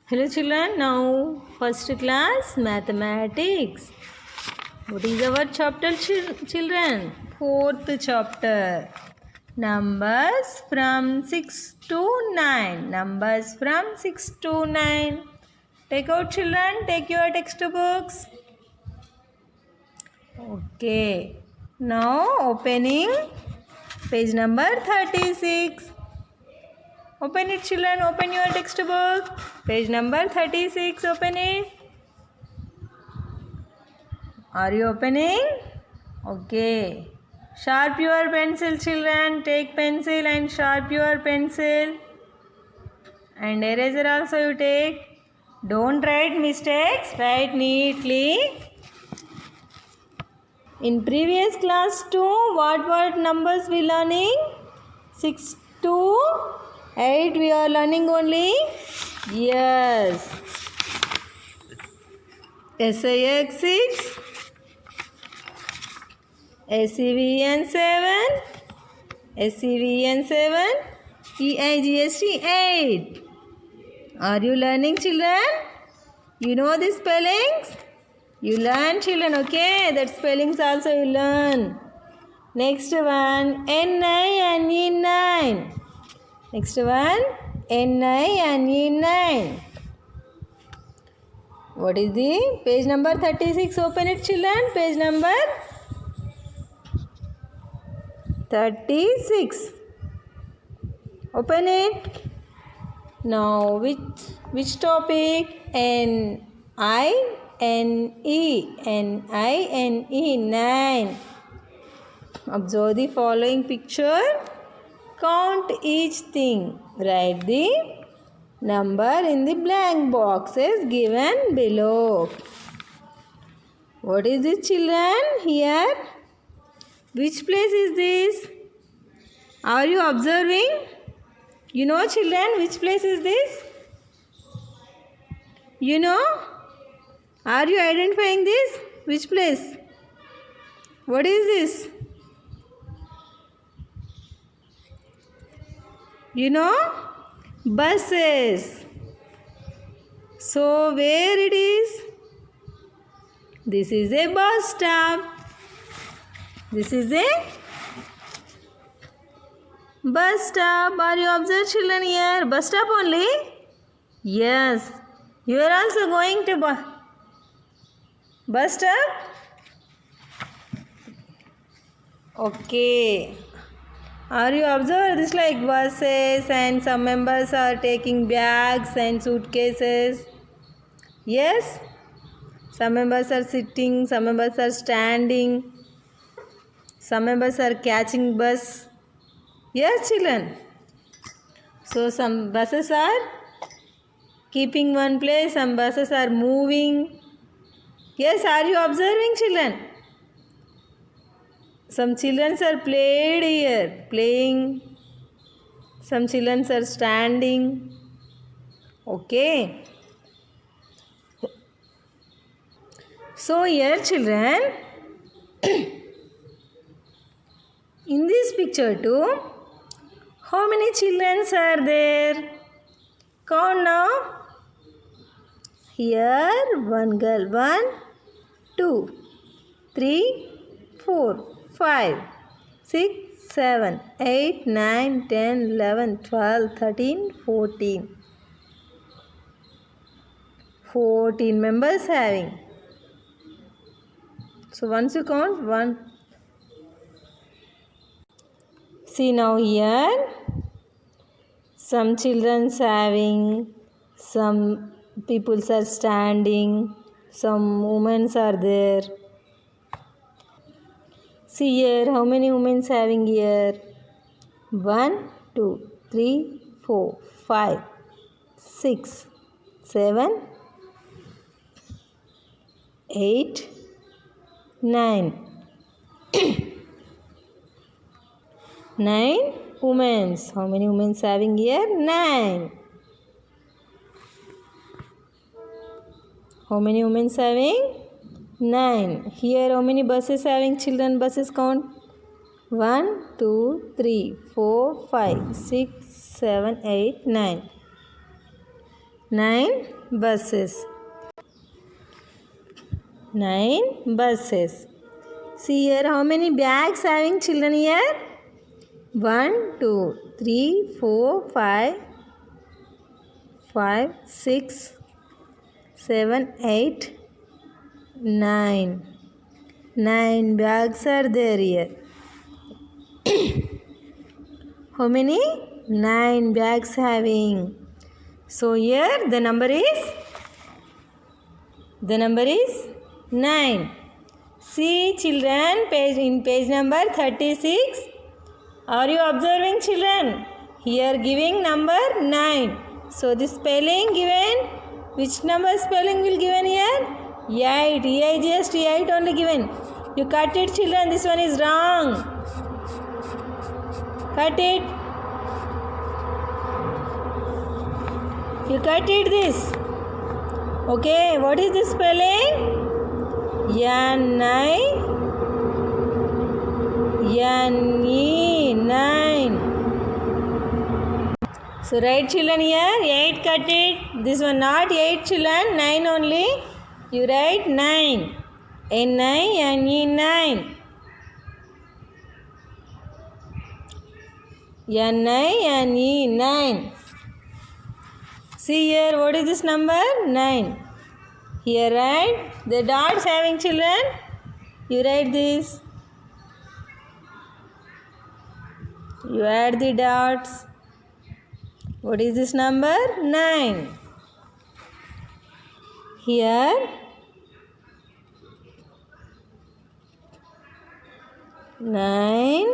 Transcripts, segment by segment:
Hello children, now first class mathematics. What is our chapter children? Fourth chapter. Numbers from 6 to 9. Numbers from 6 to 9. Take out children, take your textbooks. Okay. Now opening page number 36. Open it children, open your textbook. Page number 36, open it. Are you opening? Okay. Sharp your pencil children. Take pencil and sharp your pencil. And eraser also you take. Don't write mistakes. Write neatly. In previous class too, what numbers we learning? 6 to 8 we are learning only. Yes. SIX 6. SCVN 7. SCVN 7. EIGST 8. Are you learning children? You know the spellings? You learn children, okay? That spellings also you learn. Next one, NI and E9. Next one, NI and E9. What is the page number 36? Open it children. Page number 36. Open it. Now which topic? NINE. NINE 9. Observe the following picture. Count each thing. Write the number in the blank boxes given below. What is this children here? Which place is this? Are you observing? You know children which place is this? You know? Are you identifying this? Which place? What is this? You know? Buses. So where it is? This is a bus stop. This is a bus stop. Are you observing children here? Bus stop only? Yes. You are also going to bus stop? Okay. Are you observing this like buses and some members are taking bags and suitcases? Yes? Some members are sitting, some members are standing. Some members are catching bus. Yes, children. So some buses are keeping one place, some buses are moving. Yes, are you observing children? Some children are playing. Some children are standing. Okay. So here children, in this picture too, how many children are there? Count now. Here one girl, 1, 2, 3, 4, 5, 6, 7, 8, 9, 10, 11, 12, 13, 14. 14 members having. So once you count 1. See now here. Some children having. Some people are standing. Some women are there. See here, how many women having here? 1, 2, 3, 4, 5, 6, 7, 8, 9. 9 women. How many women having here? 9. How many women having? 9. Here how many buses having children? Buses count. 1, 2, 3, 4, 5, 6, 7, 8, 9. 9 buses. 9 buses. See here, how many bags having children here? 1, 2, 3, 4, 5, 6, 7, 8, 9. 9 bags are there here. How many? 9 bags having. So here the number is 9. See children, page number 36. Are you observing children? Here giving number 9. So the spelling given, which number spelling will given here? 8. just 8 only given. You cut it children, this one is wrong. Cut it. You cut it this. Okay, what is the spelling? N-I-N-E, 9. So write children here, 8 cut it. This one not 8 children, 9 only. You write 9. N-I-N-E, 9. N-I-N-E, 9. See here, what is this number? 9. Here write the dots having children. You write this. You add the dots. What is this number? 9. Here 9.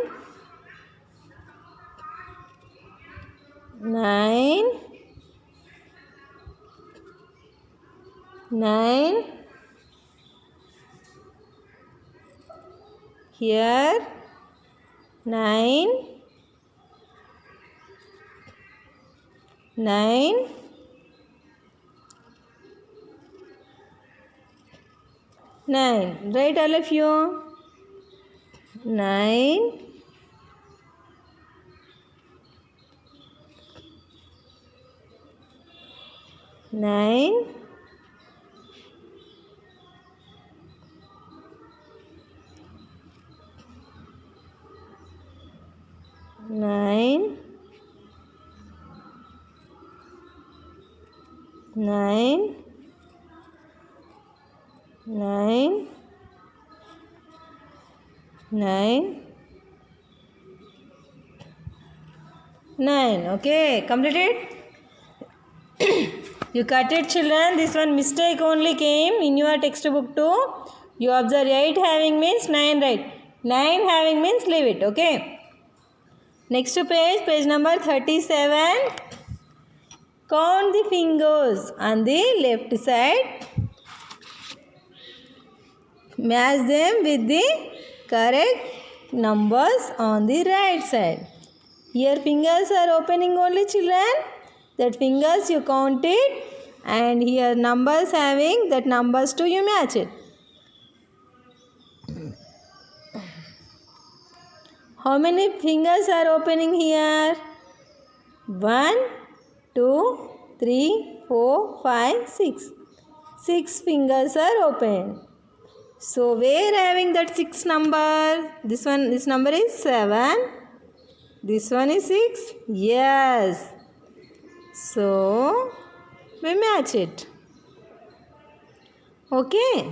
9. Here 9. 9. 9. Write all of you. 9. 9. 9. 9. 9. 9. 9. Okay, completed. You cut it children. This one mistake only came in your textbook too. You observe 8 having means 9 right. 9 having means leave it. Okay. Next page, page number 37. Count the fingers on the left side. Match them with the correct numbers on the right side. Here fingers are opening only children. That fingers you count it, and here numbers having that numbers too you match it. How many fingers are opening here? 1, 2, 3, 4, 5, 6. 6 fingers are open. So where having that 6 number? This number is 7. This one is 6. Yes. So we match it. Okay.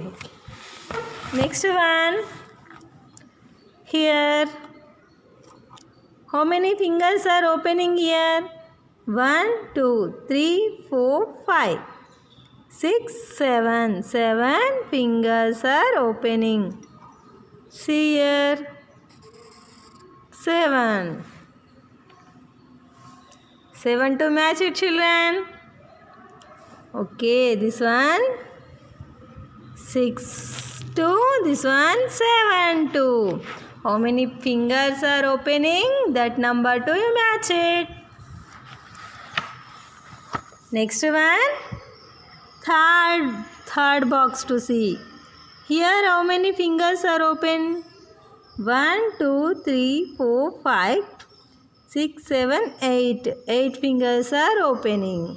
Next one. Here. How many fingers are opening here? 1, 2, 3, 4, 5, 6, 7. 7 fingers are opening. See here. 7. 7 to match it children. Okay, this one 6 2, this one 7 2. How many fingers are opening? That number to you match it. Next one, third box to see. Here how many fingers are open? 1 2 3 4 5 6 7 8. 8 fingers are opening.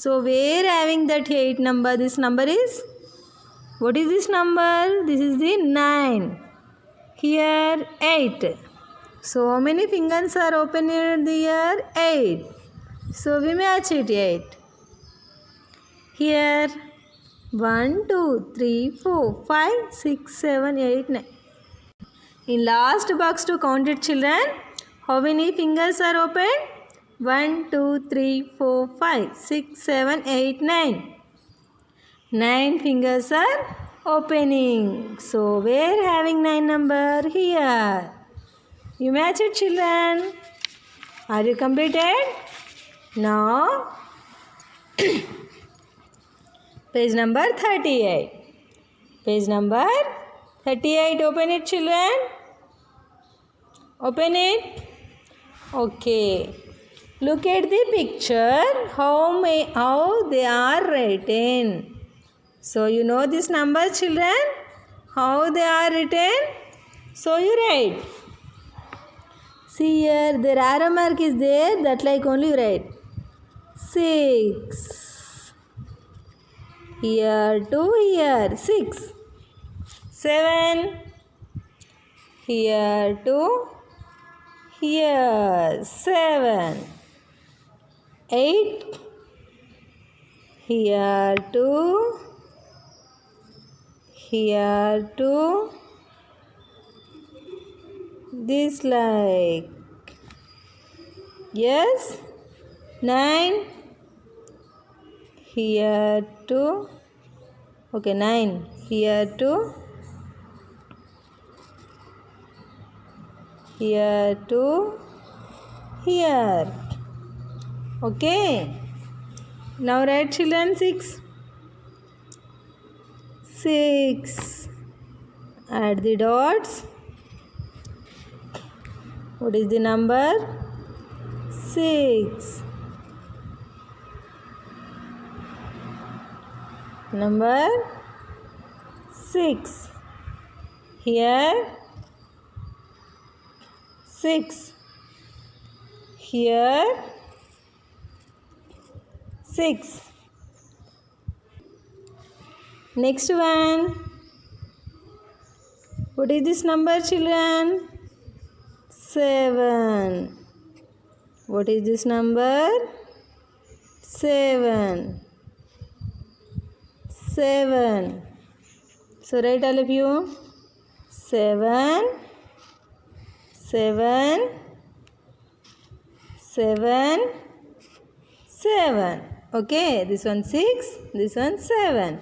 So where having that 8 number, this number is, what is this number? This is the 9. Here 8. So how many fingers are open in the year? 8. So we match it 8. Here 1, 2, 3, 4, 5, 6, 7, 8, 9. In last box to count it, children. How many fingers are open? 1, 2, 3, 4, 5, 6, 7, 8, 9. 9 fingers are opening. So where having 9 number? Here. You match it, children. Are you completed? Now page number 38. Page number 38. Open it, children. Open it. Okay. Look at the picture. How they are written. So you know this number, children. How they are written. So you write. See here, the arrow mark is there. That like only you write. 6. Here 2, here 6. 7. Here 2. Here 7. 8. Here 2. Here 2. This like. Yes. 9. Here 2. Okay, 9. Here 2. Here 2. Here. Okay. Now write, children, 6. 6. Add the dots. What is the number? 6. Number 6. Here 6. Here 6. Next one. What is this number, children? 7. What is this number? 7. 7. So write all of you. 7. 7. 7. 7. Okay, this one 6, this one 7.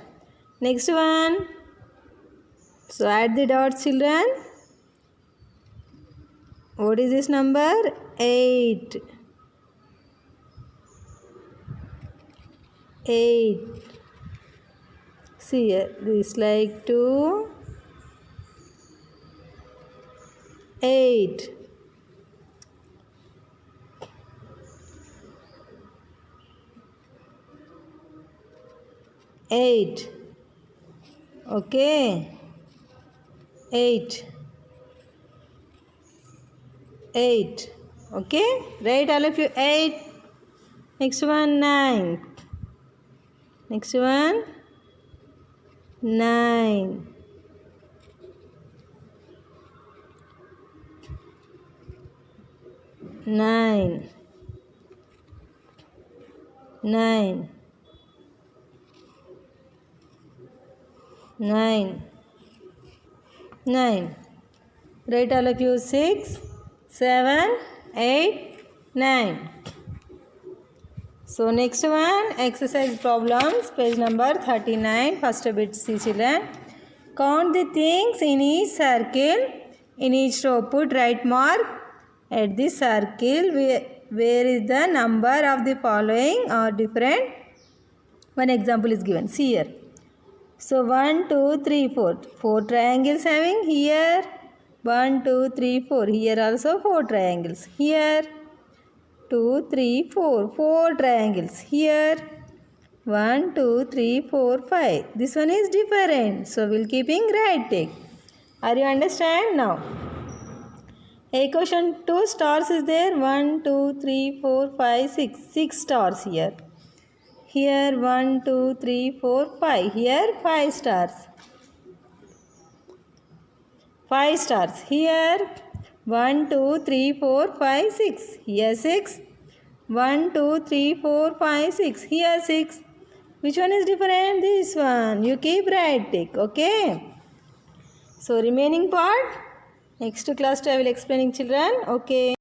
Next one. So add the dots, children. What is this number? 8. 8. See here, this like 2. 8. 8. Okay. 8. 8. Okay. Write all of you 8. Next one 9. Next one 9. 9. 9. 9. 9. Write all of you 6, 7, 8, 9. So next one, exercise problems, page number 39. First bit, see, children. Count the things in each circle. In each row, put right mark at the circle where is the number of the following or different. One example is given. See here. So 1, 2, 3, 4. 4 triangles having here. 1, 2, 3, 4. Here also 4 triangles. Here 2, 3, 4. 4 triangles. Here 1, 2, 3, 4, 5. This one is different. So we'll keeping right tick. Are you understand now? A question 2 stars is there. 1, 2, 3, 4, 5, 6. 6 stars here. Here 1, 2, 3, 4, 5. Here 5 stars. 5 stars. Here 1, 2, 3, 4, 5, 6. Here 6. 1, 2, 3, 4, 5, 6. Here 6. Which one is different? This one. You keep right tick. Okay. So remaining part, next class I will explaining children. Okay.